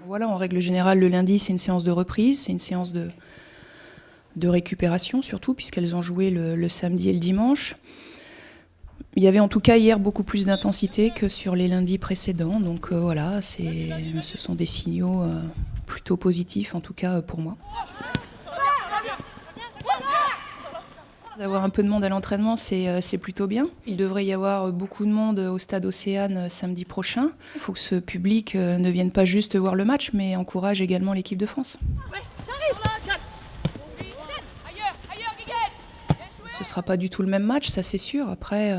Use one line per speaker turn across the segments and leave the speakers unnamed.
Voilà, en règle générale, le lundi, c'est une séance de reprise, c'est une séance de récupération surtout, puisqu'elles ont joué le samedi et le dimanche. Il y avait en tout cas hier beaucoup plus d'intensité que sur les lundis précédents, donc voilà, ce sont des signaux plutôt positifs, en tout cas pour moi. D'avoir un peu de monde à l'entraînement, c'est plutôt bien. Il devrait y avoir beaucoup de monde au stade Océane samedi prochain. Il faut que ce public ne vienne pas juste voir le match, mais encourage également l'équipe de France. Ce ne sera pas du tout le même match, ça c'est sûr. Après,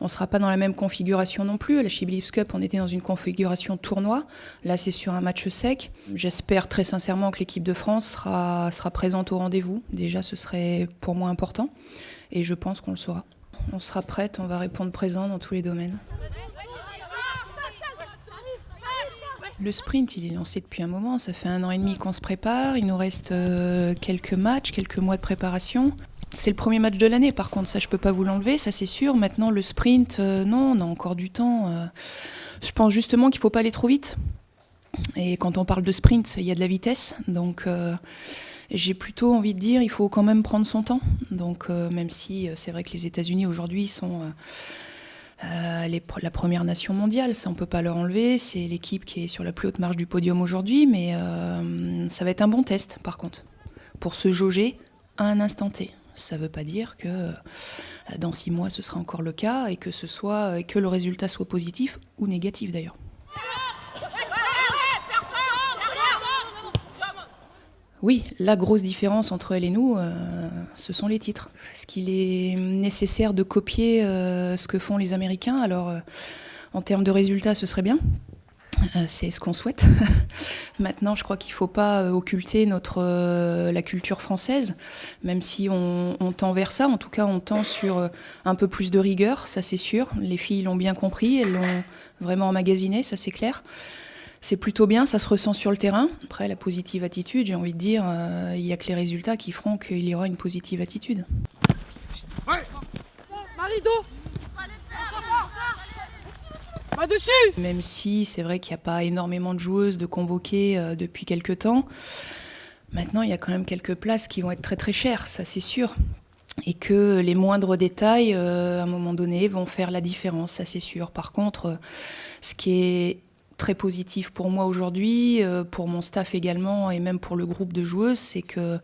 on ne sera pas dans la même configuration non plus. À la She Believes Cup, on était dans une configuration tournoi. Là, c'est sur un match sec. J'espère très sincèrement que l'équipe de France sera présente au rendez-vous. Déjà, ce serait pour moi important. Et je pense qu'on le saura. On sera prête, on va répondre présent dans tous les domaines. Le sprint, il est lancé depuis un moment. Ça fait 1 an et demi qu'on se prépare. Il nous reste quelques matchs, quelques mois de préparation. C'est le premier match de l'année, par contre, ça je peux pas vous l'enlever, ça c'est sûr. Maintenant le sprint, non, on a encore du temps. Je pense justement qu'il faut pas aller trop vite. Et quand on parle de sprint, il y a de la vitesse, donc j'ai plutôt envie de dire il faut quand même prendre son temps. Donc même si c'est vrai que les États-Unis aujourd'hui sont la première nation mondiale, ça on peut pas leur enlever. C'est l'équipe qui est sur la plus haute marche du podium aujourd'hui, mais ça va être un bon test par contre pour se jauger à un instant T. Ça ne veut pas dire que dans 6 mois ce sera encore le cas et que le résultat soit positif ou négatif d'ailleurs. Oui, la grosse différence entre elle et nous, ce sont les titres. Est-ce qu'il est nécessaire de copier ce que font les Américains? Alors, en termes de résultats, ce serait bien. C'est ce qu'on souhaite. Maintenant, je crois qu'il ne faut pas occulter la culture française, même si on tend vers ça. En tout cas, on tend sur un peu plus de rigueur, ça c'est sûr. Les filles l'ont bien compris, elles l'ont vraiment emmagasiné, ça c'est clair. C'est plutôt bien, ça se ressent sur le terrain. Après, la positive attitude, j'ai envie de dire, il n'y a que les résultats qui feront qu'il y aura une positive attitude.
Ouais. Marido. Pas dessus.
Même si c'est vrai qu'il n'y a pas énormément de joueuses de convoquées depuis quelques temps, maintenant il y a quand même quelques places qui vont être très très chères, ça c'est sûr. Et que les moindres détails, à un moment donné, vont faire la différence, ça c'est sûr. Par contre, ce qui est très positif pour moi aujourd'hui, pour mon staff également, et même pour le groupe de joueuses, c'est que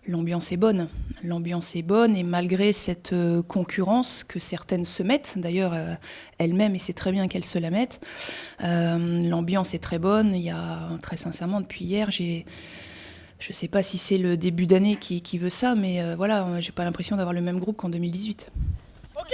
l'ambiance est bonne. L'ambiance est bonne et malgré cette concurrence que certaines se mettent, d'ailleurs elles-mêmes, et c'est très bien qu'elles se la mettent, l'ambiance est très bonne. Il y a, très sincèrement, depuis hier, je ne sais pas si c'est le début d'année qui veut ça, mais voilà, j'ai pas l'impression d'avoir le même groupe qu'en 2018.
Ok.